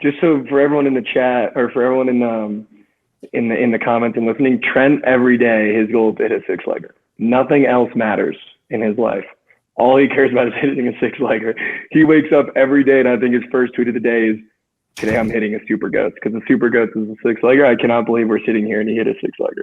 just so for everyone in the chat or for everyone in the comments and listening, Trent every day his goal is to hit a six-legger. Nothing else matters in his life. All he cares about is hitting a six-legger. He wakes up every day, and I think his first tweet of the day is, "Today I'm hitting a super goats," because the super goats is a six-legger. I cannot believe we're sitting here and he hit a six-legger.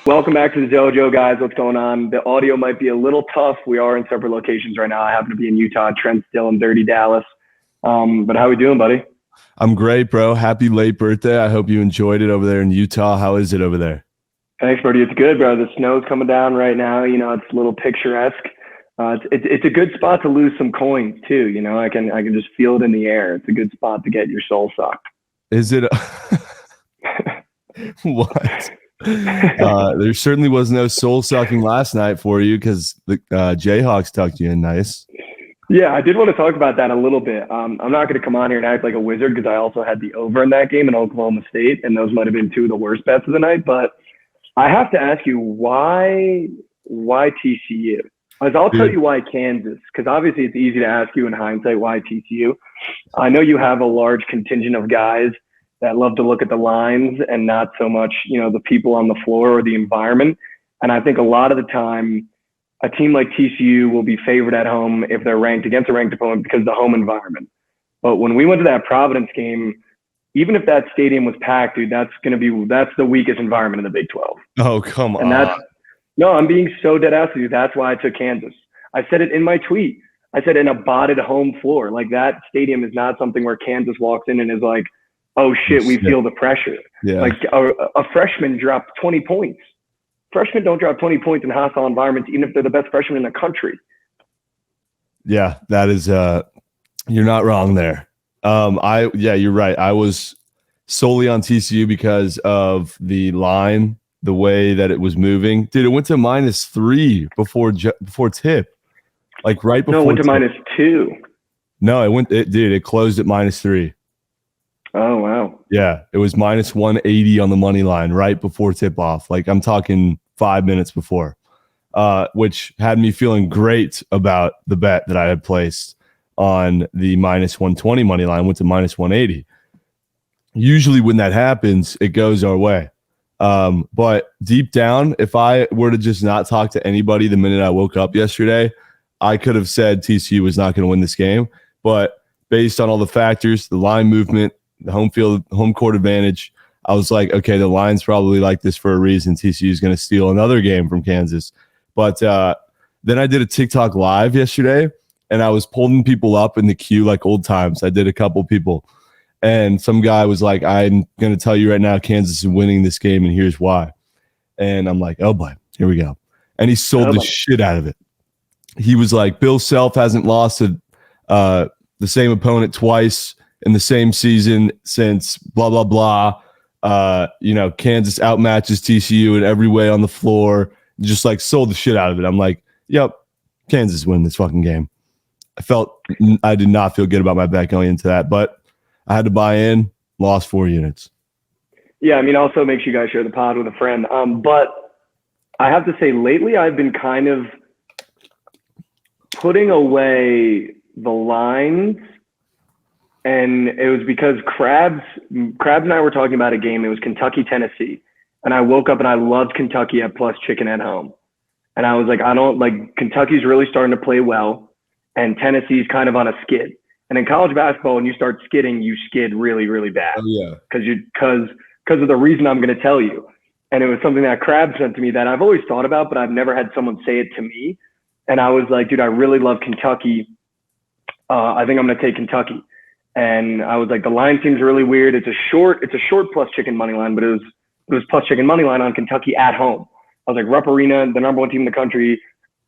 Welcome back to the dojo, guys. What's going on? The audio might be a little tough. We are in separate locations right now. I happen to be in Utah. Trent's still in dirty Dallas. But how we doing, buddy? I'm great, bro. Happy late birthday. I hope you enjoyed it over there in Utah. How is it over there? Thanks, buddy. It's good, bro. The snow's coming down right now. You know, it's a little picturesque. It's a good spot to lose some coins too. You know, I can just feel it in the air. It's a good spot to get your soul sucked. Is it? What? There certainly was no soul sucking last night for you because the Jayhawks tucked you in nice. Yeah, I did want to talk about that a little bit. I'm not going to come on here and act like a wizard because I also had the over in that game in Oklahoma State, and those might have been two of the worst bets of the night. But I have to ask you, why TCU? I'll tell you why Kansas, because obviously it's easy to ask you in hindsight why TCU. I know you have a large contingent of guys that love to look at the lines and not so much, you know, the people on the floor or the environment. And I think a lot of the time, a team like TCU will be favored at home if they're ranked against a ranked opponent because of the home environment. But when we went to that Providence game, even if that stadium was packed, dude, that's the weakest environment in the Big 12. Oh, come on. No, I'm being so dead ass with you. That's why I took Kansas. I said it in my tweet. I said an abotted home floor. Like, that stadium is not something where Kansas walks in and is like, oh shit, we feel the pressure. Yeah. Like a freshman dropped 20 points. Freshmen don't drop 20 points in hostile environments, even if they're the best freshmen in the country. Yeah, that is you're not wrong there. You're right. I was solely on TCU because of the line, the way that it was moving. Dude, it went to -3 before tip. Like right before. No, it went to tip. -2. No, it closed at -3. Oh, wow. Yeah, it was -180 on the money line right before tip off. Like, I'm talking 5 minutes before, which had me feeling great about the bet that I had placed on the -120 money line, went to -180. Usually when that happens, it goes our way. But deep down, if I were to just not talk to anybody the minute I woke up yesterday, I could have said TCU was not going to win this game. But based on all the factors, the line movement, the home court advantage, I was like, okay, the line's probably like this for a reason. TCU is going to steal another game from Kansas. But then I did a TikTok live yesterday, and I was pulling people up in the queue like old times. I did a couple people, and some guy was like, I'm going to tell you right now, Kansas is winning this game, and here's why. And I'm like, oh boy, here we go. And he sold the shit out of it. He was like, Bill Self hasn't lost to the same opponent twice in the same season since blah, blah, blah. Kansas outmatches TCU in every way on the floor. Just like sold the shit out of it. I'm like, yep, Kansas win this fucking game. I did not feel good about my bet going into that, but I had to buy in, lost 4 units. Yeah, I mean, also make sure you guys share the pod with a friend. But I have to say, lately I've been kind of putting away the lines. And it was because Krabs and I were talking about a game. It was Kentucky, Tennessee. And I woke up and I loved Kentucky at plus chicken at home. And I was like, Kentucky's really starting to play well. And Tennessee's kind of on a skid. And in college basketball, when you start skidding, you skid really, really bad. Oh, yeah. Because of the reason I'm going to tell you. And it was something that Krabs sent to me that I've always thought about, but I've never had someone say it to me. And I was like, dude, I really love Kentucky. I think I'm going to take Kentucky. And I was like, the line seems really weird. It's a short plus chicken money line, but it was plus chicken money line on Kentucky at home. I was like, Rupp Arena, the number one team in the country,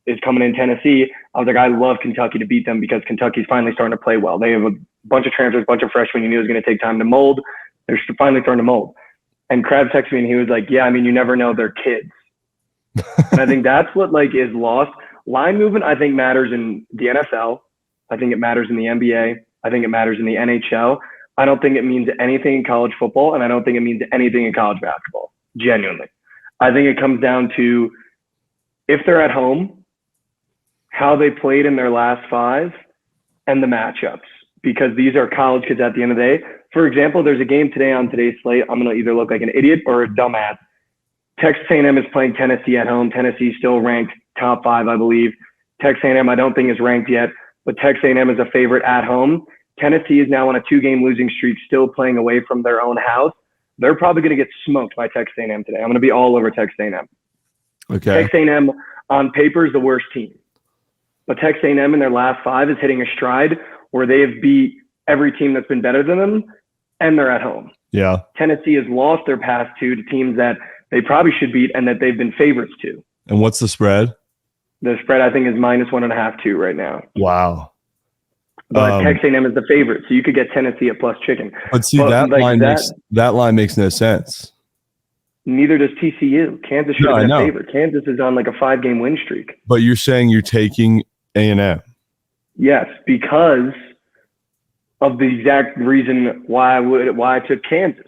is coming in Tennessee. I was like, I love Kentucky to beat them because Kentucky's finally starting to play well. They have a bunch of transfers, a bunch of freshmen. You knew it was going to take time to mold. They're finally starting to mold. And Krabs texted me and he was like, yeah, I mean, you never know, they're kids. And I think that's what is lost. Line movement, I think, matters in the NFL. I think it matters in the NBA. I think it matters in the NHL. I don't think it means anything in college football, and I don't think it means anything in college basketball, genuinely. I think it comes down to if they're at home, how they played in their last 5, and the matchups, because these are college kids at the end of the day. For example, there's a game today on today's slate. I'm going to either look like an idiot or a dumbass. Texas A&M is playing Tennessee at home. Tennessee still ranked top 5, I believe. Texas A&M I don't think is ranked yet, but Texas A&M is a favorite at home. Tennessee is now on a 2-game losing streak, still playing away from their own house. They're probably going to get smoked by Texas A&M today. I'm going to be all over Texas A&M. Okay. Texas A&M on paper is the worst team, but Texas A&M in their last 5 is hitting a stride where they have beat every team that's been better than them, and they're at home. Yeah. Tennessee has lost their past 2 to teams that they probably should beat and that they've been favorites to. And what's the spread? The spread, I think, is -1.5, 2 right now. Wow. But Texas A&M is the favorite, so you could get Tennessee at plus chicken. But see, that line makes no sense. Neither does TCU. Kansas should have been a favorite. Kansas is on like a 5-game win streak. But you're saying you're taking A&M. Yes, because of the exact reason why I took Kansas.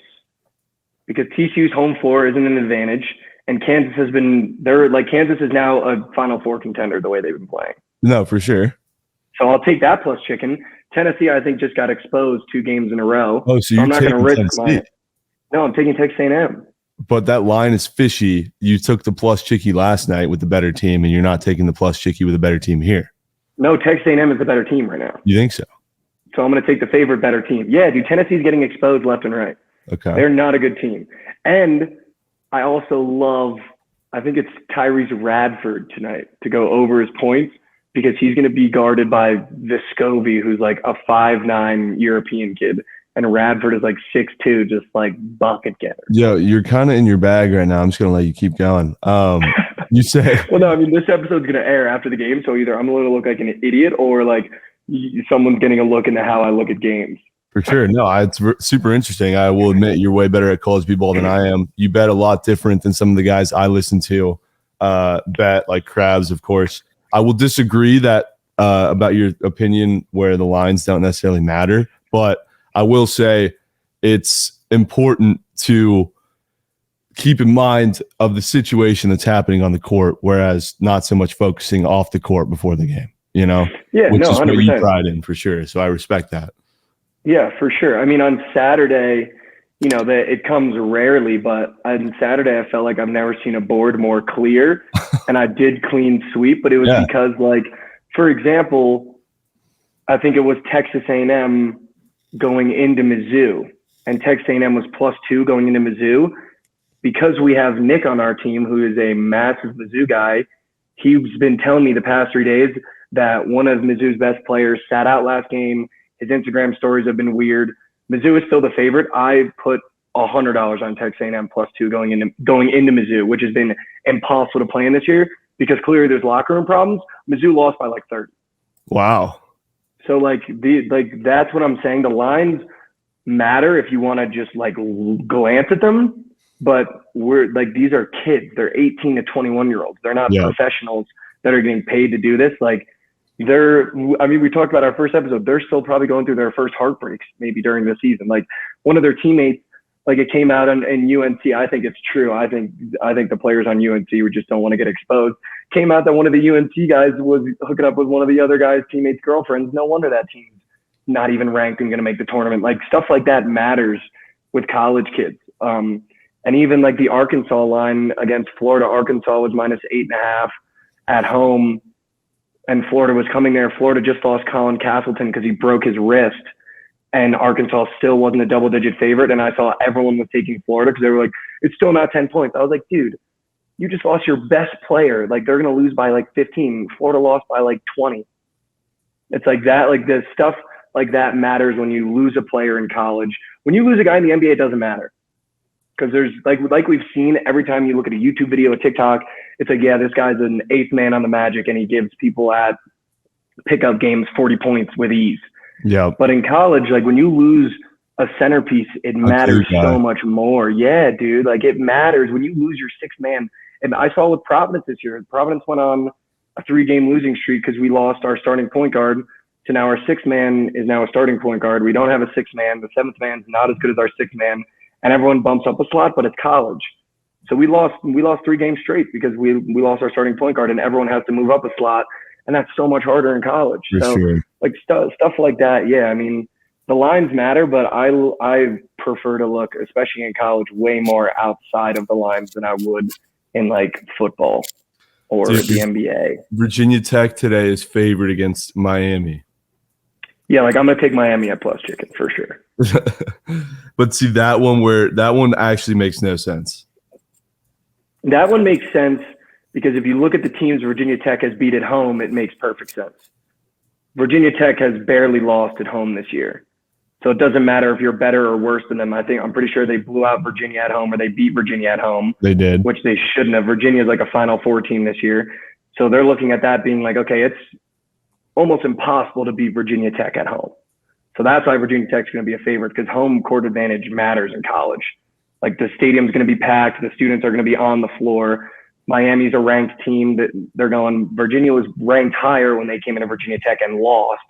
Because TCU's home floor isn't an advantage, and Kansas Kansas is now a Final Four contender the way they've been playing. No, for sure. So I'll take that plus chicken. Tennessee, I think, just got exposed 2 games in a row. Oh, so I'm not going to risk Tennessee. No, I'm taking Texas A&M. But that line is fishy. You took the plus chicky last night with the better team, and you're not taking the plus chicky with a better team here. No, Texas A&M is the better team right now. You think so? So I'm going to take the favorite better team. Yeah, dude, Tennessee's getting exposed left and right. Okay. They're not a good team. And I also love, I think it's Tyrese Radford tonight to go over his points, because he's going to be guarded by Vescovi, who's like a 5'9" European kid. And Radford is like 6'2", just like bucket getter. Yo, you're kind of in your bag right now. I'm just going to let you keep going. You say. Well, no, I mean, this episode's going to air after the game. So either I'm going to look like an idiot or like someone's getting a look into how I look at games. For sure. No, it's super interesting. I will admit you're way better at college b-ball than I am. You bet a lot different than some of the guys I listen to bet, like Krabs, of course. I will disagree that about your opinion where the lines don't necessarily matter, but I will say it's important to keep in mind of the situation that's happening on the court, whereas not so much focusing off the court before the game, Yeah, which is 100%. what you pride in for sure. So I respect that. Yeah, for sure. I mean, on Saturday, it comes rarely, but on Saturday, I felt like I've never seen a board more clear, and I did clean sweep, but it was because, like, for example, I think it was Texas A&M going into Mizzou, and Texas A&M was +2 going into Mizzou. Because we have Nick on our team, who is a massive Mizzou guy, he's been telling me the past 3 days that one of Mizzou's best players sat out last game. His Instagram stories have been weird. Mizzou is still the favorite. I put $100 on Texas A&M +2 going into Mizzou, which has been impossible to play in this year because clearly there's locker room problems. Mizzou lost by like 30. Wow. So that's what I'm saying. The lines matter if you want to just like glance at them, but we're like, these are kids. They're 18 to 21-year-olds. They're not professionals that are getting paid to do this. Like we talked about our first episode. They're still probably going through their first heartbreaks maybe during the season. Like one of their teammates, like it came out in UNC. I think it's true. I think the players on UNC who just don't want to get exposed. Came out that one of the UNC guys was hooking up with one of the other guys' teammates' girlfriends. No wonder that team's not even ranked and going to make the tournament. Like stuff like that matters with college kids. And even like the Arkansas line against Florida, Arkansas was -8.5 at home, and Florida was coming there. Florida just lost Colin Castleton because he broke his wrist, and Arkansas still wasn't a double-digit favorite. And I saw everyone was taking Florida because they were like, it's still not 10 points. I was like, dude, you just lost your best player. Like they're going to lose by like 15. Florida lost by like 20. It's like that. Like the stuff like that matters when you lose a player in college. When you lose a guy in the NBA, it doesn't matter. Because there's like we've seen every time you look at a YouTube video, a TikTok, it's like, yeah, this guy's an eighth man on the Magic and he gives people at pickup games 40 points with ease. Yeah. But in college, like when you lose a centerpiece, it matters so much more. Yeah, dude. Like it matters when you lose your sixth man. And I saw with Providence this year, Providence went on a 3-game losing streak because we lost our starting point guard. So now our sixth man is now a starting point guard. We don't have a sixth man. The seventh man's not as good as our sixth man. And everyone bumps up a slot, but it's college. So we lost 3 games straight because we lost our starting point guard and everyone has to move up a slot. and that's so much harder in college. For so sure. like stuff like that. Yeah, I mean, the lines matter, but I prefer to look, especially in college, way more outside of the lines than I would in like football or Dude, the NBA. Virginia Tech today is favored against Miami. Yeah, like I'm gonna take Miami at plus chicken for sure. But see that one actually makes no sense. That one makes sense because if you look at the teams Virginia Tech has beat at home, it makes perfect sense. Virginia Tech has barely lost at home this year. So it doesn't matter if you're better or worse than them. I'm pretty sure they blew out Virginia at home or they beat Virginia at home. They did. Which they shouldn't have. Virginia is like a Final Four team this year. So they're looking at that being like, okay, it's almost impossible to beat Virginia Tech at home. So that's why Virginia Tech's going to be a favorite, because home court advantage matters in college. Like the stadium's going to be packed. The students are going to be on the floor. Miami's a ranked team that they're going. Virginia was ranked higher when they came into Virginia Tech and lost.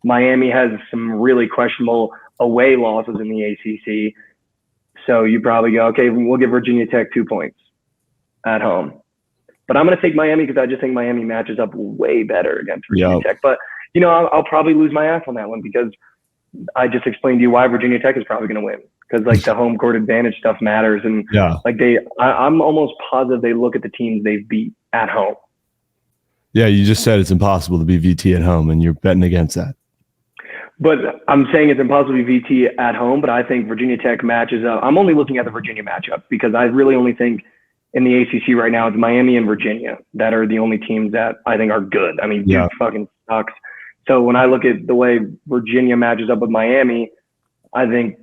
Miami has some really questionable away losses in the ACC. So you probably go, okay, we'll give Virginia Tech 2 points at home. But I'm going to take Miami because I just think Miami matches up way better against Virginia Tech. But, you know, I'll probably lose my ass on that one because I just explained to you why Virginia Tech is probably going to win. Because, like, the home court advantage stuff matters. And, like, I'm almost positive they look at the teams they've beat at home. Yeah, you just said it's impossible to be VT at home, and you're betting against that. But I'm saying it's impossible to be VT at home, but I think Virginia Tech matches up. I'm only looking at the Virginia matchup because I really only think in the ACC right now it's Miami and Virginia that are the only teams that I think are good. I mean, Duke fucking sucks. So when I look at the way Virginia matches up with Miami, I think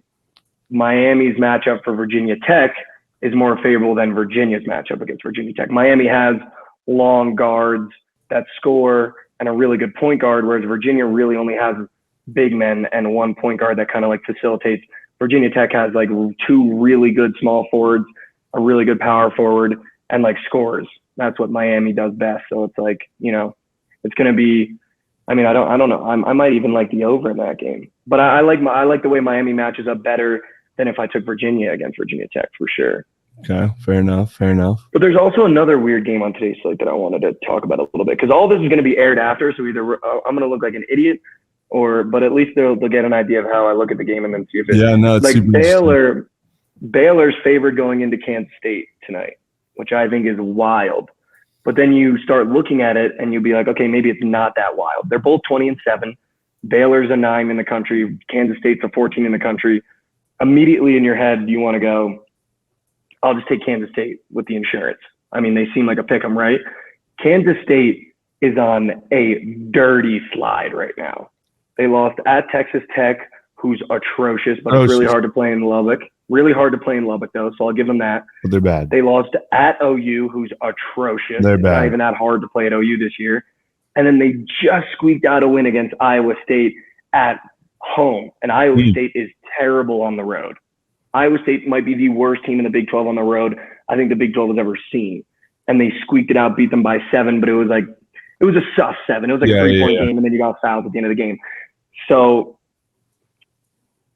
Miami's matchup for Virginia Tech is more favorable than Virginia's matchup against Virginia Tech. Miami has long guards that score and a really good point guard, whereas Virginia really only has big men and one point guard that kind of like facilitates. Virginia Tech has like two really good small forwards, a really good power forward, and like scores. That's what Miami does best. So it's like, you know, it's going to be, I mean, I don't know. I might even like the over in that game, but I like the way Miami matches up better than if I took Virginia against Virginia Tech for sure. Okay. Fair enough. But there's also another weird game on today's slate that I wanted to talk about a little bit, because all this is going to be aired after. So either I'm going to look like an idiot, but at least they'll get an idea of how I look at the game and then see if it's like Baylor's favored going into Kansas State tonight, which I think is wild. But then you start looking at it and you'll be like, okay, maybe it's not that wild. They're both 20-7. Baylor's a 9 in the country. Kansas State's a 14 in the country. Immediately in your head, you want to go, I'll just take Kansas State with the insurance. I mean, they seem like a pick 'em, right? Kansas State is on a dirty slide right now. They lost at Texas Tech, who's atrocious, but it's really hard to play in Lubbock. Really hard to play in Lubbock, though, so I'll give them that. But they're bad. They lost at OU, who's atrocious. They're bad. It's not even that hard to play at OU this year. And then they just squeaked out a win against Iowa State at home. And Iowa State is terrible on the road. Iowa State might be the worst team in the Big 12 on the road I think the Big 12 has ever seen. And they squeaked it out, beat them by 7, but it was a sus 7. It was like a 3-point game, and then you got fouled at the end of the game. So,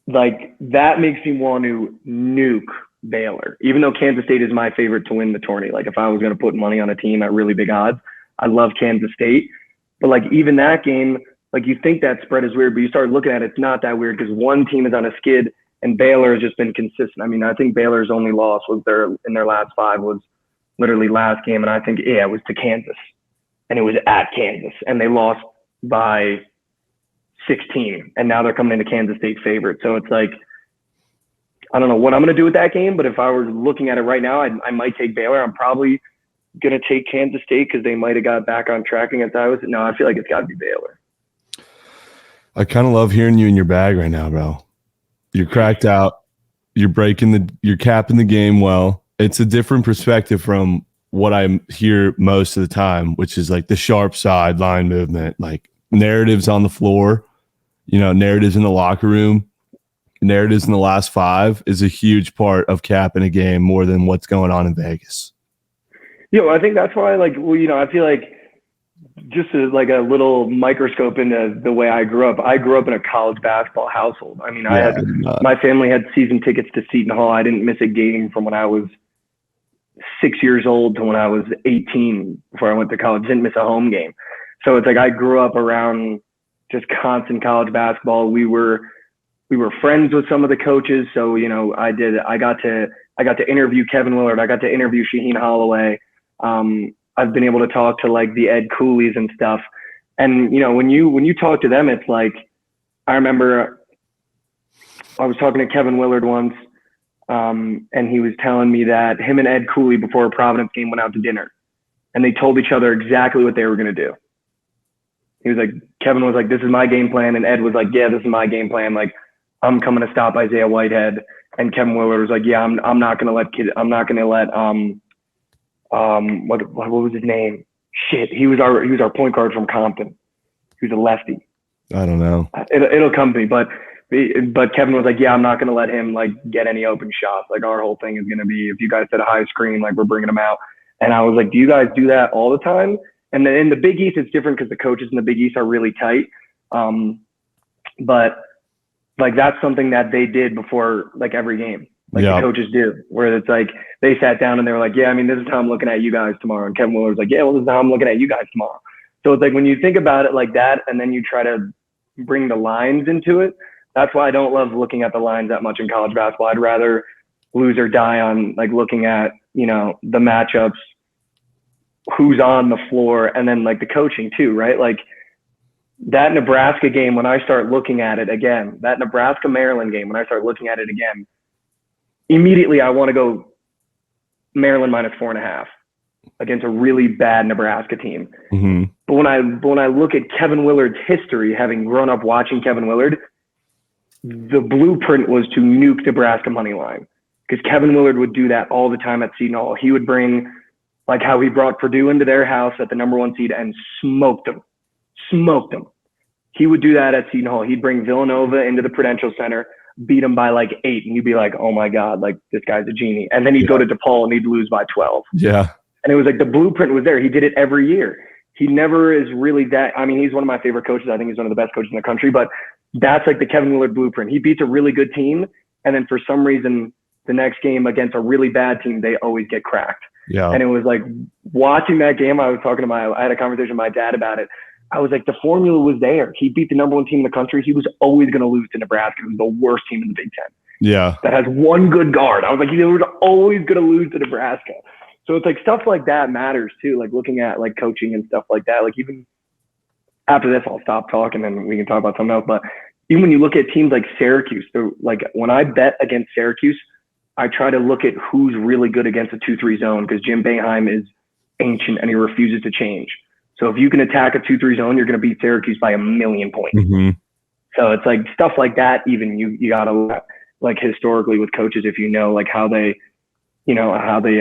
like, that makes me want to nuke Baylor, even though Kansas State is my favorite to win the tourney. Like, if I was going to put money on a team at really big odds, I love Kansas State. But, like, even that game, like, you think that spread is weird, but you start looking at it, it's not that weird because one team is on a skid and Baylor has just been consistent. I mean, I think Baylor's only loss was in their last 5 was literally last game, and I think, it was to Kansas. And it was at Kansas, and they lost by 16, and now they're coming into Kansas State favorite. So it's like, I don't know what I'm going to do with that game, but if I were looking at it right now, I might take Baylor. I'm probably going to take Kansas State because they might have got back on track against Iowa State. No, I feel like it's got to be Baylor. I kind of love hearing you in your bag right now, bro. You're cracked out. You're you're capping the game well. It's a different perspective from what I hear most of the time, which is like the sharp side line movement, like narratives on the floor, narratives in the locker room, narratives in the last 5 is a huge part of capping a game more than what's going on in Vegas. I think that's why, I feel like just like a little microscope into the way I grew up. I grew up in a college basketball household. I mean, my family had season tickets to Seton Hall. I didn't miss a game from when I was 6 years old to when I was 18 before I went to college. Didn't miss a home game. So it's like I grew up around just constant college basketball. We were friends with some of the coaches. So, you know, I got to interview Kevin Willard. I got to interview Shaheen Holloway. I've been able to talk to like the Ed Coolies and stuff. And, you know, when you talk to them, it's like, I remember I was talking to Kevin Willard once, and he was telling me that him and Ed Cooley before a Providence game went out to dinner, and they told each other exactly what they were going to do. He was like, Kevin was like, this is my game plan. And Ed was like, yeah, this is my game plan. Like, I'm coming to stop Isaiah Whitehead. And Kevin Willard was like, yeah, I'm not going to let what was his name? Shit. He was our point guard from Compton. He was a lefty. I don't know. It'll come to me, but Kevin was like, yeah, I'm not going to let him like get any open shots. Like our whole thing is going to be, if you guys set a high screen, like we're bringing them out. And I was like, do you guys do that all the time? And then in the Big East, it's different because the coaches in the Big East are really tight. But like that's something that they did before like every game. Like the coaches do, where it's like they sat down and they were like, yeah, I mean, this is how I'm looking at you guys tomorrow. And Kevin Willard was like, yeah, well, this is how I'm looking at you guys tomorrow. So it's like when you think about it like that, and then you try to bring the lines into it. That's why I don't love looking at the lines that much in college basketball. I'd rather lose or die on like looking at, you know, the matchups, who's on the floor, and then like the coaching too, right? Like that Nebraska game, when I start looking at it again, that Nebraska-Maryland game, when I start looking at it again, immediately I want to go Maryland -4.5 against a really bad Nebraska team. Mm-hmm. But when I look at Kevin Willard's history, having grown up watching Kevin Willard, the blueprint was to nuke Nebraska money line, because Kevin Willard would do that all the time at Seton Hall. He would bring, like how he brought Purdue into their house at the #1 seed and smoked them. He would do that at Seton Hall. He'd bring Villanova into the Prudential Center, beat them by like 8, and you'd be like, oh my God, like this guy's a genie. And then he'd go to DePaul and he'd lose by 12. Yeah. And it was like the blueprint was there. He did it every year. He never is really that. I mean, he's one of my favorite coaches. I think he's one of the best coaches in the country, but that's like the Kevin Willard blueprint. He beats a really good team, and then for some reason, the next game against a really bad team, they always get cracked. Yeah. And it was like watching that game, I had a conversation with my dad about it. I was like, the formula was there. He beat the #1 team in the country. He was always going to lose to Nebraska, who's the worst team in the Big Ten. Yeah. That has one good guard. I was like, he was always going to lose to Nebraska. So it's like stuff like that matters too, like looking at like coaching and stuff like that. Like even after this, I'll stop talking and we can talk about something else. But even when you look at teams like Syracuse, like when I bet against Syracuse, I try to look at who's really good against a 2-3 zone, because Jim Boeheim is ancient and he refuses to change. So if you can attack a 2-3 zone, you're going to beat Syracuse by 1,000,000 points. Mm-hmm. So it's like stuff like that. Even you got to like historically with coaches, if you know like how they, you know, how they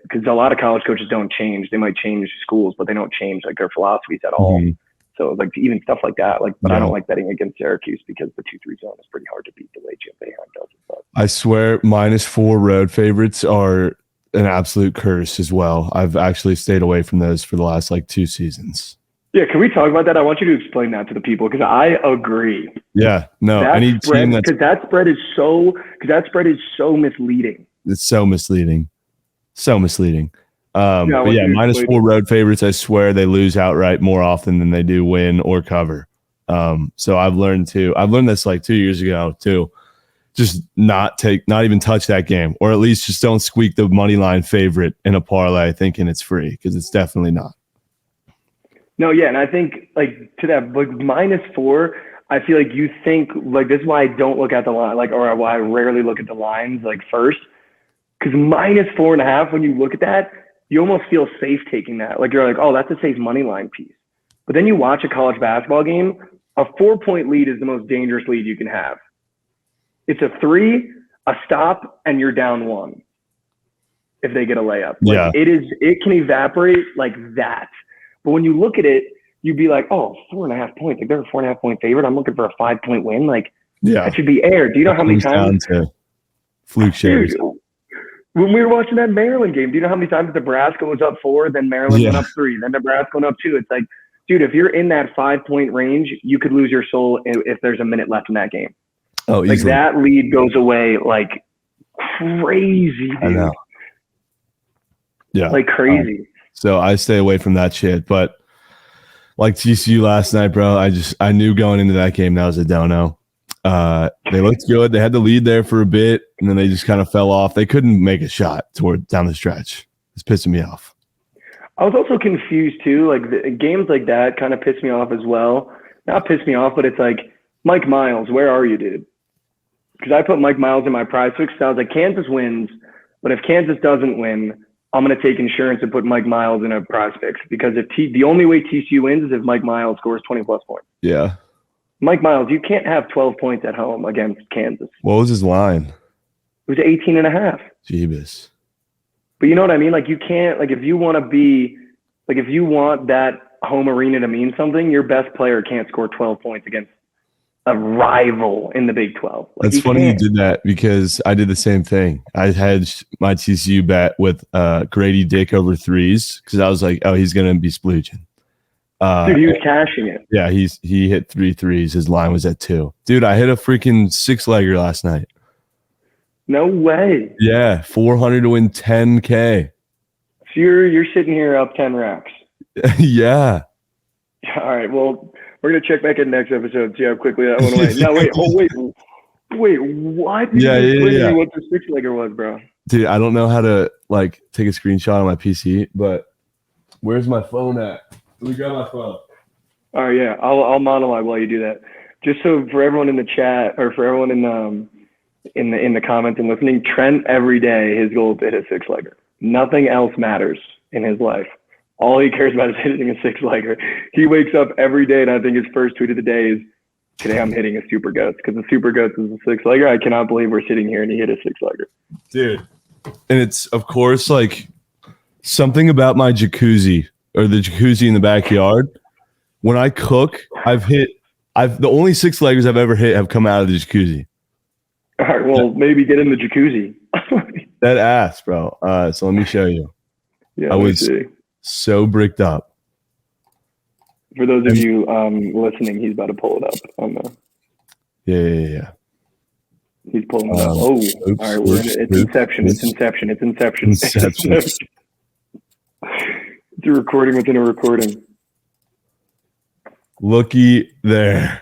because a lot of college coaches don't change. They might change schools, but they don't change like their philosophies at all. Mm-hmm. So like even stuff like that, like, but I don't like betting against Syracuse because the 2-3 zone is pretty hard to beat the way Jim Boeheim does it. But I swear -4 road favorites are an absolute curse as well. I've actually stayed away from those for the last like 2 seasons. yeah, can we talk about that? I want you to explain that to the people, because I agree. Yeah, no, because that spread is so misleading. It's so misleading. So misleading. But yeah, -4 road favorites, I swear they lose outright more often than they do win or cover. So I've learned this like 2 years ago too. Just not even touch that game, or at least just don't squeak the money line favorite in a parlay thinking it's free, because it's definitely not. No, yeah, and I think like to that like -4, I feel like you think like this is why I don't look at the line, like, or why I rarely look at the lines like first, because -4.5, when you look at that, you almost feel safe taking that. Like you're like, oh, that's a safe money line piece. But then you watch a college basketball game, a 4-point lead is the most dangerous lead you can have. It's a 3, a stop, and you're down 1 if they get a layup. Like, it can evaporate like that. But when you look at it, you'd be like, oh, 4.5 points. Like they're a 4.5-point favorite. I'm looking for a 5-point win. Like that should be air. Do you know how many times? Fluke shares. When we were watching that Maryland game, do you know how many times Nebraska was up 4, then Maryland went up 3, then Nebraska went up 2? It's like, dude, if you're in that 5-point range, you could lose your soul if there's a minute left in that game. Oh, like easily. That lead goes away like crazy, dude. I know. Yeah. Like crazy. So I stay away from that shit. But Like TCU last night, bro. I knew going into that game that was a dono. They looked good. They had the lead there for a bit, and then they just kind of fell off. They couldn't make a shot toward down the stretch. It's pissing me off. I was also confused too. Like games like that kind of piss me off as well. Not piss me off, but it's like, Mike Miles, where are you, dude? Because I put Mike Miles in my prize picks. So I was like, Kansas wins, but if Kansas doesn't win, I'm going to take insurance and put Mike Miles in a prize picks, because the only way TCU wins is if Mike Miles scores 20 plus points. Yeah. Mike Miles, you can't have 12 points at home against Kansas. What was his line? It was 18 and a half. Jeebus. But you know what I mean? Like, you can't, like, if you want that home arena to mean something, your best player can't score 12 points against a rival in the Big 12. Like, That's funny you did that, because I did the same thing. I hedged my TCU bet with Grady Dick over threes, because I was like, oh, he's going to be splooging. Dude, he was cashing it. Yeah, he hit 3 threes. His line was at 2. Dude, I hit a freaking 6-legger last night. No way. Yeah, 400 to win 10K. So you're sitting here up 10 racks. Yeah. All right, well, we're going to check back in next episode, see how quickly that went away. No, wait, what? Yeah. Me what the 6-legger was, bro. Dude, I don't know how to, like, take a screenshot on my PC, but where's my phone at? We got my phone. All right, yeah, I'll monologue while you do that. Just so for everyone in the chat, or for everyone in the comments and listening, Trent, every day his goal is to hit a 6-legger. Nothing else matters in his life. All he cares about is hitting a 6-legger. He wakes up every day, and I think his first tweet of the day is, today I'm hitting a Super Goats, because the Super Goats is a 6-legger. I cannot believe we're sitting here and he hit a 6-legger. Dude. And it's, of course, like, something about my jacuzzi, or the jacuzzi in the backyard. When I cook, the only 6-leggers I've ever hit have come out of the jacuzzi. All right, well, maybe get in the jacuzzi. That ass, bro. So let me show you. Yeah, I was so bricked up. For those of you listening, he's about to pull it up on the. Yeah. He's pulling it up. Oh, oops, all right. It's Inception. It's Inception. It's a recording within a recording. Looky there.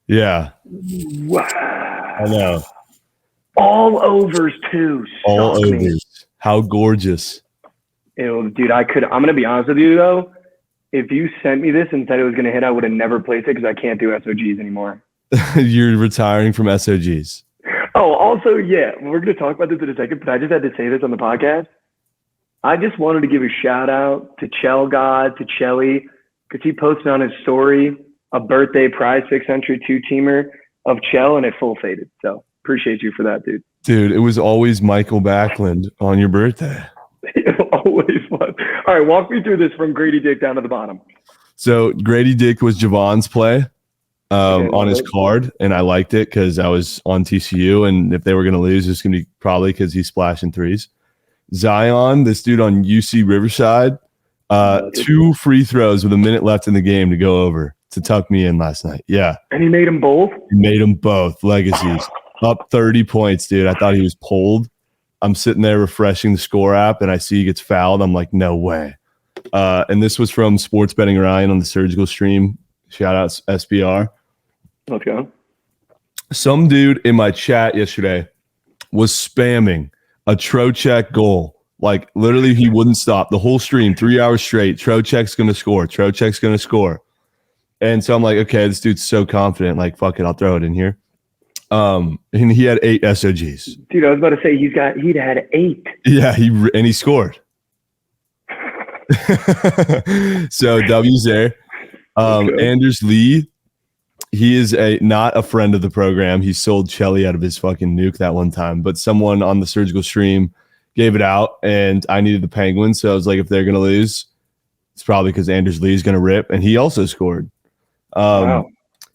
Yeah. Wow. I know. All overs too. All overs. How gorgeous. Ew, dude, I'm going to be honest with you, though. If you sent me this and said it was going to hit, I would have never placed it, because I can't do SOGs anymore. You're retiring from SOGs. Oh, also, yeah, we're going to talk about this in a second, but I just had to say this on the podcast. I just wanted to give a shout out to Chell God, to Chelly, because he posted on his story a birthday prize picks entry 2-teamer of Chell, and it full faded. So appreciate you for that, dude. Dude, it was always Michael Backlund on your birthday. It always was. All right, walk me through this from Grady Dick down to the bottom. So Grady Dick was Javon's play on his card, and I liked it because I was on TCU, and if they were going to lose, it's going to be probably because he's splashing threes. Zion, this dude on UC Riverside, 2 free throws with a minute left in the game to go over to tuck me in last night. Yeah. And he made them both? He made them both. Legacies. Up 30 points, dude. I thought he was pulled. I'm sitting there refreshing the score app, and I see he gets fouled. I'm like, no way. And this was from Sports Betting Ryan on the Surgical Stream. Shout out SBR. Let's go. Some dude in my chat yesterday was spamming a Trocheck goal. Like, literally, he wouldn't stop. The whole stream, 3 hours straight. Trocheck's going to score. Trocheck's going to score. And so I'm like, okay, this dude's so confident. Like, fuck it, I'll throw it in here. And he had 8 SOGs. Dude, I was about to say he'd had 8. Yeah, he scored. So W's there. Okay. Anders Lee, he is not a friend of the program. He sold Chelly out of his fucking nuke that one time, but someone on the Surgical Stream gave it out, and I needed the Penguins, so I was like, if they're gonna lose, it's probably because Anders Lee is gonna rip, and he also scored. Wow.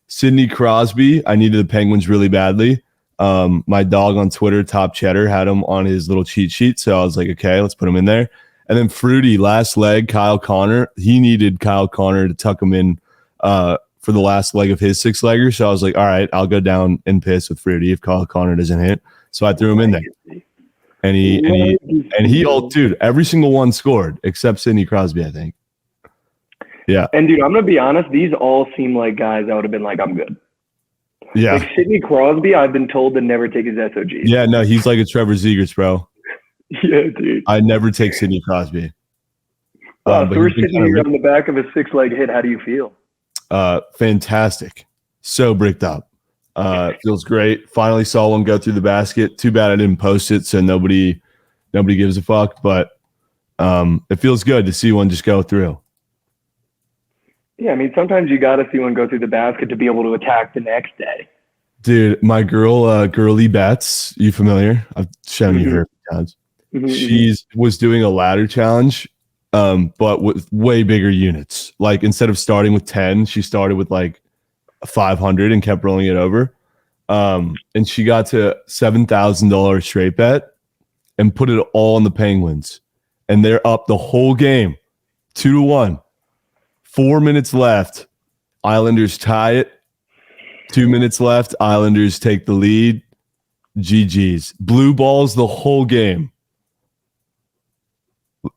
Sidney Crosby, I needed the Penguins really badly. My dog on Twitter, Top Cheddar, had him on his little cheat sheet, so I was like, okay, let's put him in there. And then Fruity, last leg, Kyle Connor. He needed Kyle Connor to tuck him in for the last leg of his 6-legger. So I was like, all right, I'll go down and piss with Fruity if Kyle Connor doesn't hit. So I threw him in there. And he all, dude, every single one scored except Sidney Crosby, I think. Yeah. And dude, I'm gonna be honest. These all seem like guys I would have been like, I'm good. Yeah. Like Sidney Crosby, I've been told to never take his SOG. Yeah, no, he's like a Trevor Zegers, bro. Yeah, dude. I never take Sidney Crosby. So But we're sitting here on the back of a 6-leg hit. How do you feel? Fantastic. So bricked up. Feels great. Finally saw one go through the basket. Too bad I didn't post it, so nobody gives a fuck. But it feels good to see one just go through. Yeah, I mean, sometimes you got to see one go through the basket to be able to attack the next day. Dude, my girl, Girly Bets, you familiar? I've shown you her a few times. She was doing a ladder challenge, but with way bigger units. Like instead of starting with 10, she started with like 500 and kept rolling it over. And she got to $7,000 straight bet and put it all on the Penguins. And they're up the whole game, 2-1. 4 minutes left. Islanders tie it. 2 minutes left. Islanders take the lead. GG's. Blue balls the whole game.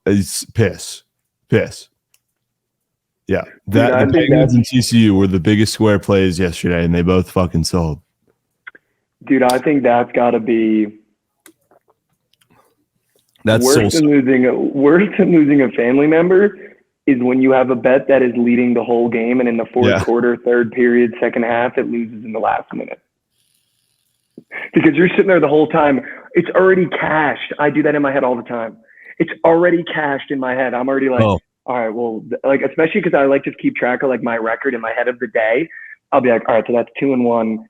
It's piss. Yeah. The Penguins and TCU were the biggest square plays yesterday, and they both fucking sold. Dude, I think that's got to be worse than losing a family member is when you have a bet that is leading the whole game, and in the fourth quarter, third period, second half, it loses in the last minute. Because you're sitting there the whole time. It's already cashed. I do that in my head all the time. It's already cashed in my head. I'm already like, all right, well, like, especially because I like to keep track of like my record in my head of the day. I'll be like, all right, so that's 2-1.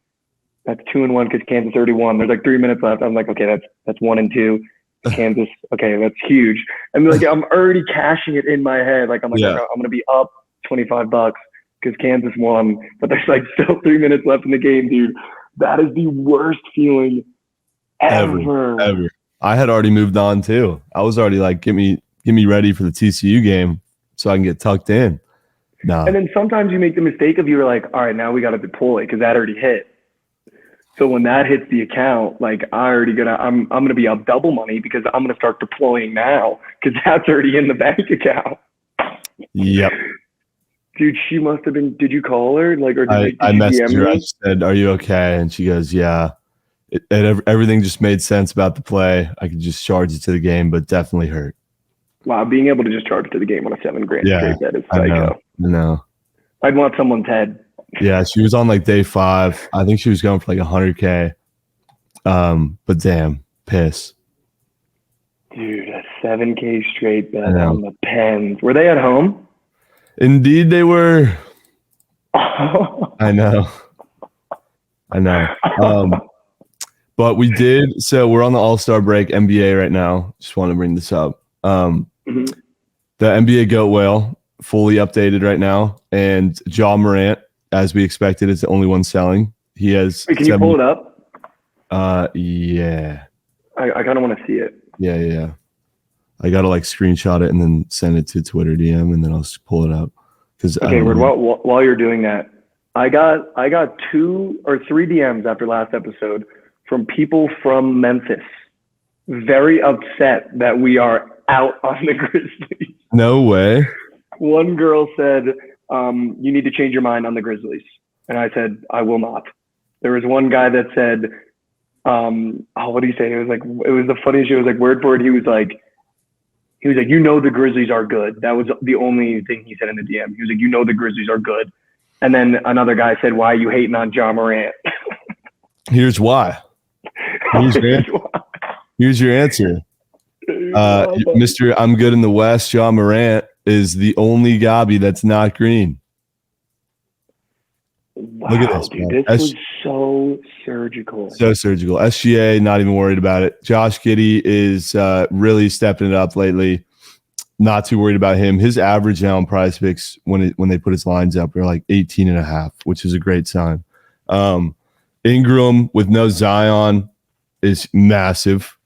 That's 2-1 because Kansas already won. There's like 3 minutes left. I'm like, okay, that's 1-2. Kansas, okay, that's huge. And like, I'm already cashing it in my head. Like, I'm like, I'm going to be up $25 because Kansas won, but there's like still 3 minutes left in the game, dude. That is the worst feeling ever. I had already moved on too. I was already like, get me ready for the TCU game so I can get tucked in. No. And then sometimes you make the mistake of you're like, all right, now we got to deploy because that already hit. So when that hits the account, like I'm gonna be up double money because I'm gonna start deploying now because that's already in the bank account. Yep. Dude, she must have been. Did you call her? Like, or did I messaged her. I said, "Are you okay?" And she goes, "Yeah." Everything just made sense about the play. I could just charge it to the game, but definitely hurt. Wow, being able to just charge it to the game on a $7,000 straight bet is psycho. I know. I'd want someone's head. Yeah, she was on like day 5. I think she was going for like $100K. But damn, piss. Dude, a $7K straight bet on the Pens. Were they at home? Indeed, they were. I know. But we did. So we're on the All-Star break, NBA right now. Just want to bring this up. The NBA GOAT whale fully updated right now, and Ja Morant, as we expected, is the only one selling. He has. Wait, can you pull it up? Yeah. I kind of want to see it. Yeah. I gotta like screenshot it and then send it to Twitter DM, and then I'll just pull it up. Okay, while you're doing that, I got 2 or 3 DMs after last episode from people from Memphis, very upset that we are out on the Grizzlies. No way. One girl said, you need to change your mind on the Grizzlies. And I said, I will not. There was one guy that said, what do you say? It was the funniest shit. It was like word for word. He was like, you know, the Grizzlies are good. That was the only thing he said in the DM. He was like, you know, the Grizzlies are good. And then another guy said, why are you hating on Ja Morant? Here's why. Here's your answer. Mr. I'm good in the West, Ja Morant is the only Gabi that's not green. Wow, look at this, dude. This was so surgical. SGA, not even worried about it. Josh Giddey is really stepping it up lately. Not too worried about him. His average now in Prize Picks when they put his lines up are like 18.5, which is a great sign. Ingram with no Zion is massive.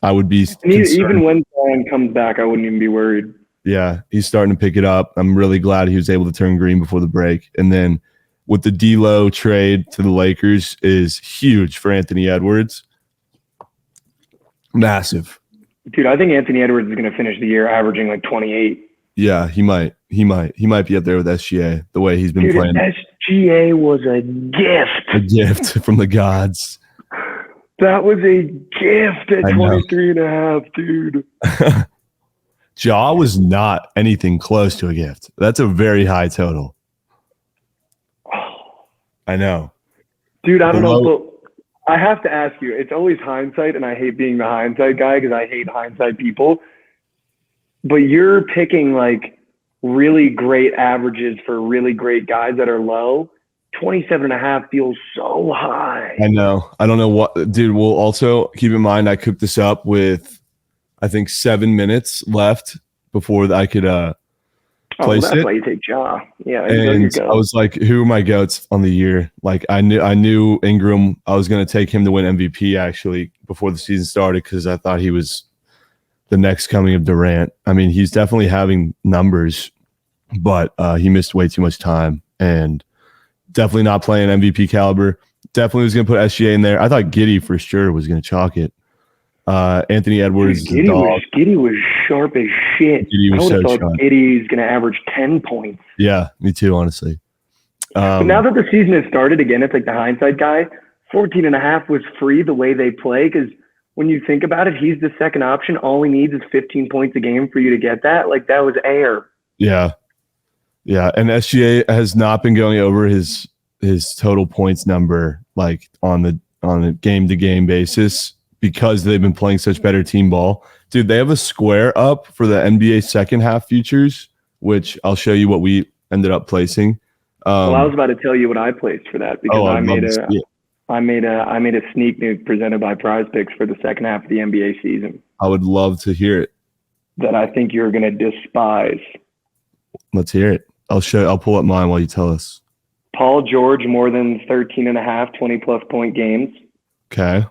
I would be even when Zion comes back, I wouldn't even be worried. Yeah, he's starting to pick it up. I'm really glad he was able to turn green before the break. And then with the D'Lo trade to the Lakers is huge for Anthony Edwards. Massive. Dude, I think Anthony Edwards is going to finish the year averaging like 28. Yeah, he might be up there with SGA the way he's been Dude, playing. SGA was a gift. A gift from the gods. That was a gift at 23.5, dude. Ja was not anything close to a gift. That's a very high total. I know. Dude, I don't know, but I have to ask you, it's always hindsight, and I hate being the hindsight guy because I hate hindsight people. But you're picking like really great averages for really great guys that are low. 27.5 feels so high. I know. I don't know what, dude. We'll also keep in mind I cooked this up with, I think, 7 minutes left before I could place that's it. why you take Ja. Yeah, and I was like, who are my goats on the year? Like I knew Ingram. I was going to take him to win MVP actually before the season started because I thought he was the next coming of Durant. I mean, he's definitely having numbers, but he missed way too much time and definitely not playing MVP caliber. Definitely was going to put SGA in there. I thought Giddey for sure was going to chalk it. Anthony Edwards, Giddey was sharp as shit. I would have thought Giddey's going to average 10 points. Yeah, me too, honestly. But now that the season has started again, it's like the hindsight guy. 14.5 was free the way they play because when you think about it, he's the second option. All he needs is 15 points a game for you to get that. Like that was air. Yeah. Yeah. And SGA has not been going over his total points number like on a game to game basis because they've been playing such better team ball. Dude, they have a square up for the NBA second half futures, which I'll show you what we ended up placing. Well, I was about to tell you what I placed for that because I made a sneak nuke presented by Prize Picks for the second half of the NBA season. I would love to hear it. That I think you're going to despise. Let's hear it. I'll pull up mine while you tell us. Paul George more than 13.5 20-plus point games. Okay.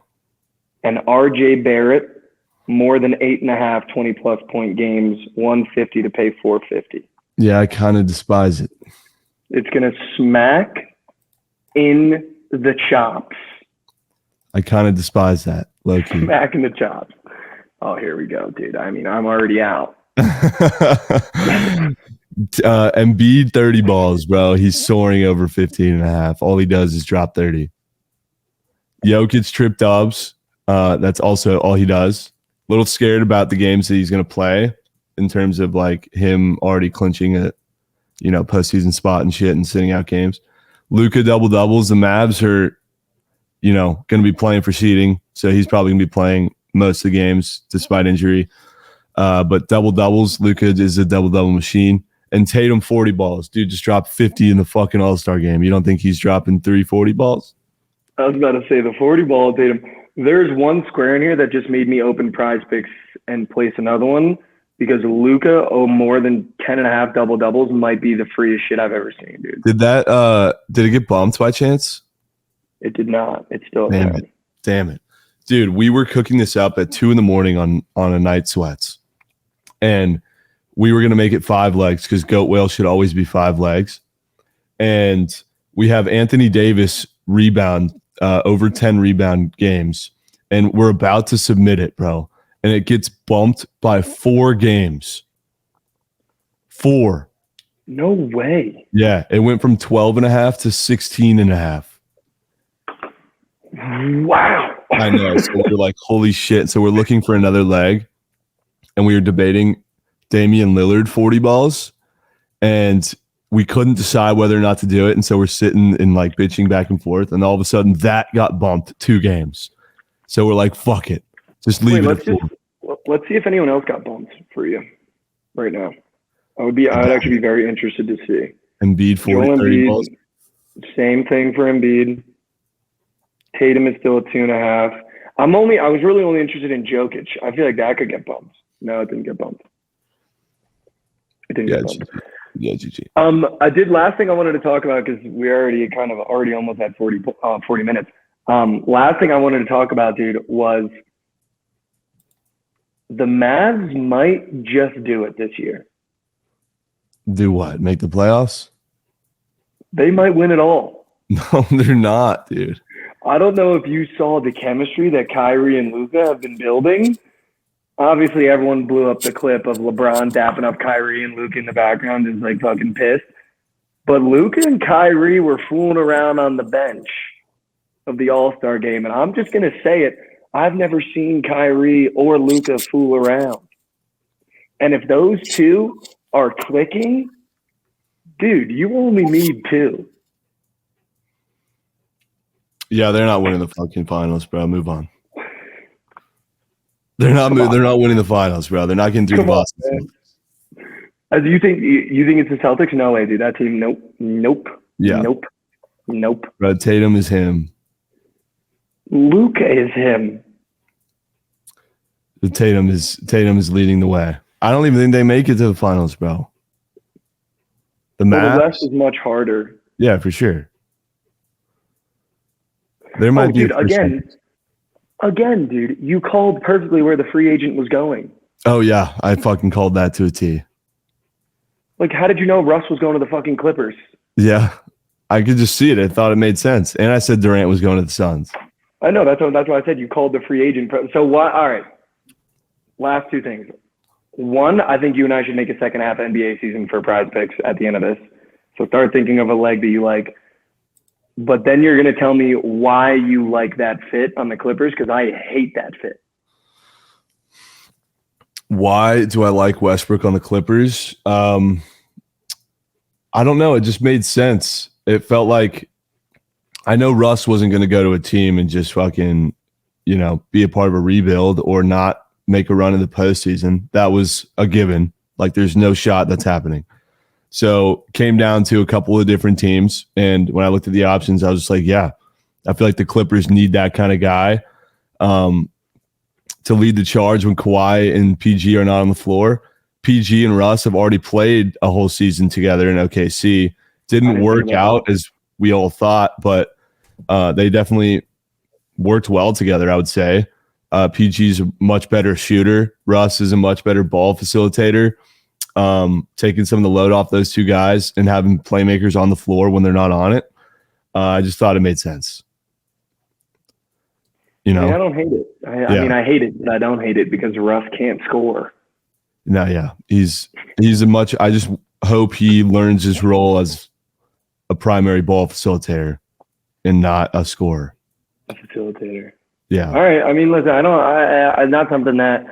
And RJ Barrett more than 8.5 20-plus point games, 150 to pay 450. Yeah, I kind of despise it. It's going to smack in the chops. I kind of despise that, low-key. Smack in the chops. Oh, here we go, dude. I mean, I'm already out. Embiid 30 balls, bro. He's soaring over 15.5. All he does is drop 30. Jokic trip dubs. That's also all he does. A little scared about the games that he's going to play in terms of like him already clinching a postseason spot and shit and sitting out games. Luka double doubles. The Mavs are, going to be playing for seeding, so he's probably going to be playing most of the games despite injury. But double doubles, Luka is a double double machine. And Tatum 40 balls. Dude just dropped 50 in the fucking All-Star game. You don't think he's dropping 40 balls? I was about to say the 40 ball Tatum. There's one square in here that just made me open Prize Picks and place another one because Luka more than 10.5 double doubles might be the freest shit I've ever seen, dude. Did it get bumped by chance? It did not. It's still Damn it. Dude, we were cooking this up at 2 a.m. on a night sweats. And we were going to make it 5 legs because goat whale should always be 5 legs. And we have Anthony Davis rebound, over 10 rebound games. And we're about to submit it, bro. And it gets bumped by 4 games. 4. No way. Yeah, it went from 12.5 to 16.5. Wow. I know. So we're like, holy shit. So we're looking for another leg. And we were debating Damian Lillard 40 balls. And we couldn't decide whether or not to do it. And so we're sitting and like bitching back and forth. And all of a sudden that got bumped 2 games. So we're like, fuck it. Just leave it. Let's see if anyone else got bumped for you right now. I'd actually be very interested to see. Embiid 30 balls. Same thing for Embiid. Tatum is still at 2.5. I was really only interested in Jokic. I feel like that could get bumped. No, it didn't get bumped. Yeah, GG. I did last thing I wanted to talk about because we already almost had 40 minutes. Last thing I wanted to talk about, dude, was the Mavs might just do it this year. Do what? Make the playoffs? They might win it all. No, they're not, dude. I don't know if you saw the chemistry that Kyrie and Luka have been building, Obviously, everyone blew up the clip of LeBron dapping up Kyrie and Luke in the background is like fucking pissed. But Luke and Kyrie were fooling around on the bench of the All-Star game. And I'm just going to say it. I've never seen Kyrie or Luka fool around. And if those two are clicking, dude, you only need two. Yeah, they're not winning the fucking finals, bro. Move on. They're not winning the finals, bro. They're not getting through the Boston. As you think it's the Celtics? No way, dude. That team, nope. Yeah. Nope. Bro, Tatum is him. Luka is him. Tatum is leading the way. I don't even think they make it to the finals, bro. The West is much harder. Yeah, for sure. There might be again, dude. You called perfectly where the free agent was going. Oh yeah, I fucking called that to a T. Like, how did you know Russ was going to the fucking Clippers? Yeah, I could just see it. I thought it made sense, and I said Durant was going to the Suns. I know that's why I said you called the free agent. So what? All right. Last two things. One, I think you and I should make a second half NBA season for Prize Picks at the end of this. So start thinking of a leg that you like. But then you're going to tell me why you like that fit on the Clippers, because I hate that fit. Why do I like Westbrook on the Clippers? I don't know. It just made sense. It felt like I know Russ wasn't going to go to a team and just fucking, be a part of a rebuild or not make a run in the postseason. That was a given. Like, there's no shot that's happening. So came down to a couple of different teams. And when I looked at the options, I was just like, yeah, I feel like the Clippers need that kind of guy to lead the charge when Kawhi and PG are not on the floor. PG and Russ have already played a whole season together in OKC. Didn't work out as we all thought, but they definitely worked well together, I would say. PG's a much better shooter. Russ is a much better ball facilitator. Taking some of the load off those two guys and having playmakers on the floor when they're not on it. I just thought it made sense. I don't hate it. I mean, I hate it, but I don't hate it because Russ can't score. No, yeah. I just hope he learns his role as a primary ball facilitator and not a scorer. A facilitator. Yeah. All right. I mean, listen, I not something that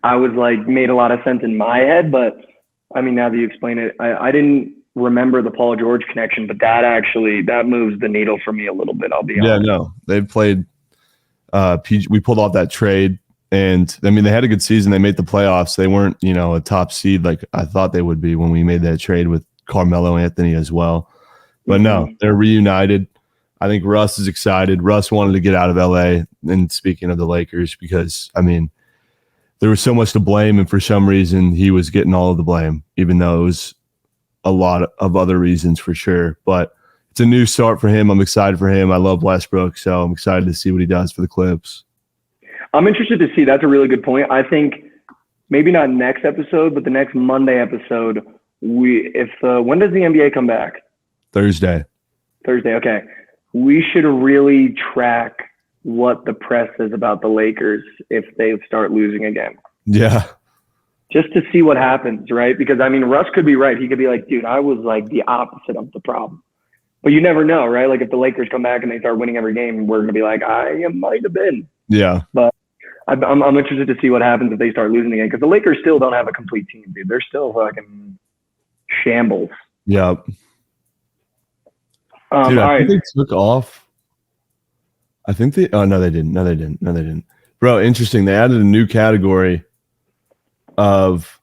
I was like made a lot of sense in my head, but I mean, now that you explain it, I didn't remember the Paul George connection, but that moves the needle for me a little bit. I'll be honest. Yeah, no, they've played. We pulled off that trade, and I mean, they had a good season. They made the playoffs. They weren't, a top seed like I thought they would be when we made that trade with Carmelo Anthony as well. But no, they're reunited. I think Russ is excited. Russ wanted to get out of LA. And speaking of the Lakers, because I mean, there was so much to blame, and for some reason he was getting all of the blame, even though it was a lot of other reasons for sure. But it's a new start for him. I'm excited for him. I love Westbrook, so I'm excited to see what he does for the Clips. I'm interested to see. That's a really good point. I think maybe not next episode, but the next Monday episode, when does the NBA come back? Thursday. Okay. We should really track what the press says about the Lakers if they start losing again. Yeah. Just to see what happens, right? Because, I mean, Russ could be right. He could be like, dude, I was like the opposite of the problem. But you never know, right? Like if the Lakers come back and they start winning every game, we're going to be like, I might have been. Yeah. But I'm interested to see what happens if they start losing again. Because the Lakers still don't have a complete team, dude. They're still fucking shambles. Yeah. Dude, I think they took off. I think they. Oh no, they didn't. No, they didn't. Bro, interesting. They added a new category of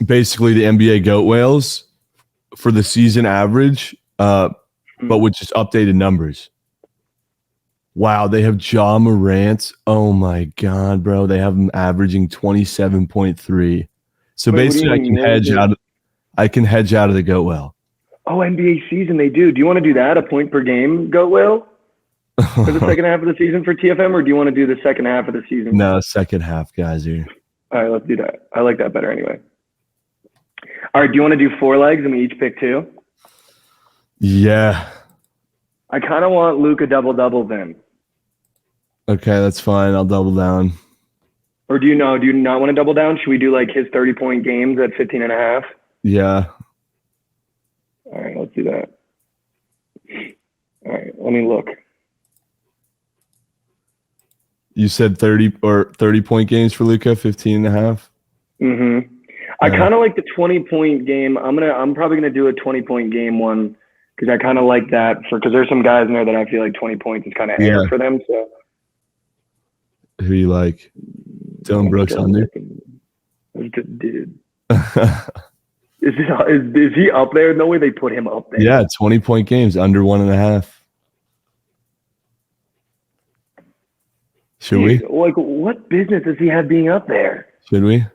basically the NBA GOAT whales for the season average, but with just updated numbers. Wow, they have Ja Morant. Oh my god, bro, they have him averaging 27.3. So basically, I can hedge out of the GOAT whale. Oh, NBA season, they do. Do you want to do that? A point per game GOAT whale for the second half of the season for TFM, or do you want to do the second half of the season? No, second half, guys. Here. All right, let's do that. I like that better anyway. All right, do you want to do 4 legs and we each pick 2? Yeah. I kind of want Luka double-double then. Okay, that's fine. I'll double down. Or do you not want to double down? Should we do like his 30-point games at 15.5? Yeah. All right, let's do that. All right, let me look. You said 30-point games for Luka, 15.5? Mm-hmm. I kind of like the 20-point game. I'm probably gonna do a 20-point game one because I kind of like that because there's some guys in there that I feel like 20 points is kind of air for them. So who you like? Dylan Brooks under? Dude. Is he up there? No way they put him up there. Yeah, 20-point games under 1.5. Should we? Like, what business does he have being up there? Should we?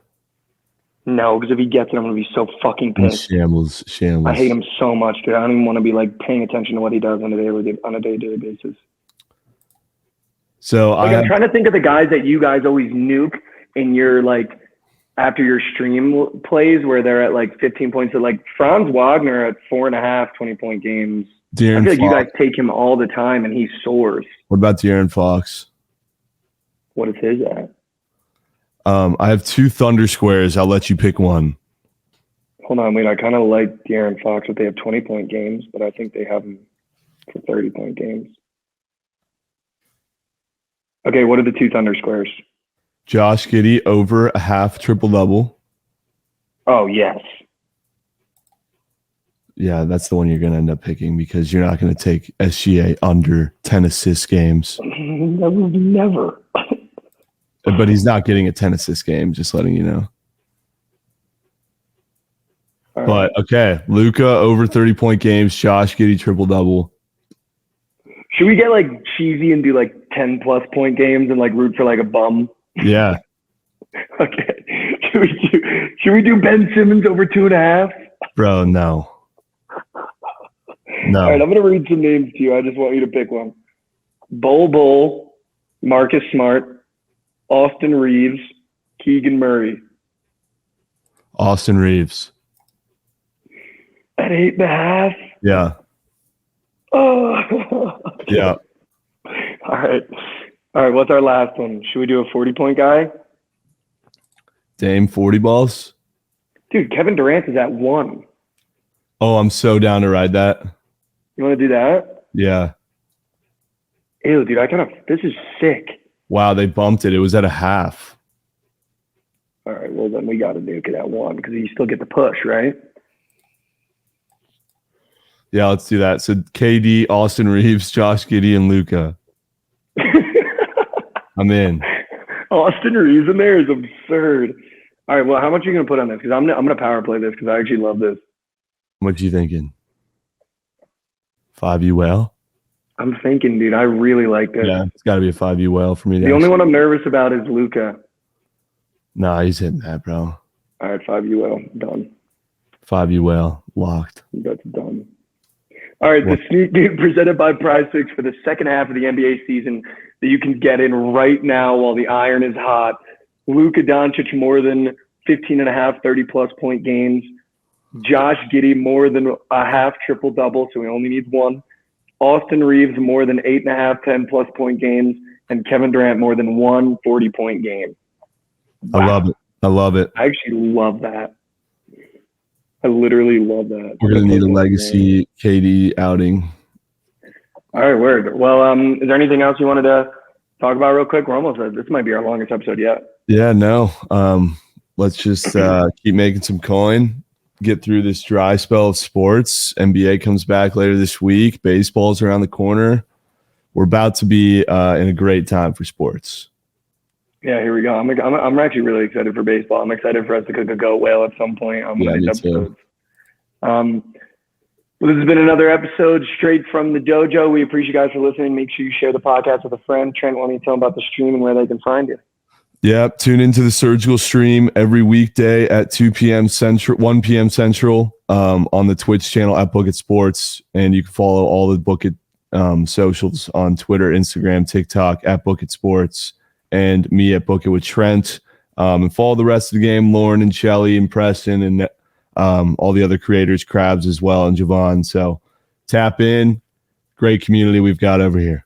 No, because if he gets it, I'm gonna be so fucking pissed. Shambles. I hate him so much, dude. I don't even want to be like paying attention to what he does on a day-to-day basis. So I'm trying to think of the guys that you guys always nuke in your like after your stream plays where they're at like 15 points. So like Franz Wagner at 4.5 20-point games. I feel like you guys take him all the time and he soars. What about De'Aaron Fox? What is his at? I have 2 Thunder squares. I'll let you pick one. Hold on, wait. I kind of like De'Aaron Fox if they have 20-point games, but I think they have him for 30-point games. Okay, what are the 2 Thunder squares? Josh Giddey over a half triple-double. Oh, yes. Yeah, that's the one you're going to end up picking because you're not going to take SGA under 10 assist games. That was never. But he's not getting a 10 assist game, just letting you know. All but, okay, Luka over 30-point games, Josh Giddey triple-double. Should we get, like, cheesy and do, like, 10-plus point games and, like, root for, like, a bum? Yeah. Okay. Should we do Ben Simmons over 2.5? Bro, no. No. All right, I'm going to read some names to you. I just want you to pick one. Bol, Marcus Smart, Austin Reeves, Keegan Murray. Austin Reeves. At 8.5? Yeah. Oh. Yeah. All right. What's our last one? Should we do a 40-point guy? Dame 40 balls? Dude, Kevin Durant is at 1. Oh, I'm so down to ride that. You want to do that? Yeah. Ew, dude, this is sick. Wow, they bumped it. It was at a half. All right, well, then we got to nuke it at 1 because you still get the push, right? Yeah, let's do that. So KD, Austin Reeves, Josh Giddey, and Luka. I'm in. Austin Reeves in there is absurd. All right, well, how much are you going to put on this? Because I'm gonna power play this because I actually love this. What you thinking? 5 UL? I'm thinking, dude, I really like this. Yeah, it's got to be a 5 UL for me. The only one I'm nervous about is Luka. Nah, he's hitting that, bro. All right, 5 UL, done. 5 UL, locked. That's done. All right, the sneak peek presented by PrizePicks for the second half of the NBA season that you can get in right now while the iron is hot. Luka Doncic more than 15.5 30-plus point games. Josh Giddey more than a half triple-double, so he only needs 1. Austin Reeves more than 8.5 10-plus point games. And Kevin Durant more than 1 40-point game. Wow. I love it. I actually love that. I literally love that. We're going to need a legacy KD outing. All right, word. Well, is there anything else you wanted to talk about real quick? We're almost this might be our longest episode yet. Yeah, no. Let's just keep making some coin, get through this dry spell of sports. NBA comes back later this week. Baseball's around the corner. We're about to be in a great time for sports. Yeah, here we go. I'm actually really excited for baseball. I'm excited for us to cook a goat whale at some point on one of these episodes. Well, this has been another episode straight from the dojo. We appreciate you guys for listening. Make sure you share the podcast with a friend. Trent, why don't you tell them about the stream and where they can find you? Yeah, tune into the Surgical Stream every weekday at 2 p.m. Central, 1 p.m. Central on the Twitch channel at Book It Sports. And you can follow all the Book It socials on Twitter, Instagram, TikTok at Book It Sports, and me at Book It with Trent. And follow the rest of the game, Lauren and Shelly and Preston and all the other creators, Krabs as well, and Javon. So tap in. Great community we've got over here.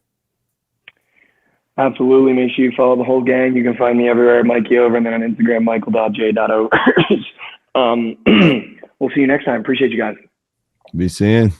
Absolutely. Make sure you follow the whole gang. You can find me everywhere, Mikey Over, and then on Instagram, michael.j.overs. We'll see you next time. Appreciate you guys. Be seeing.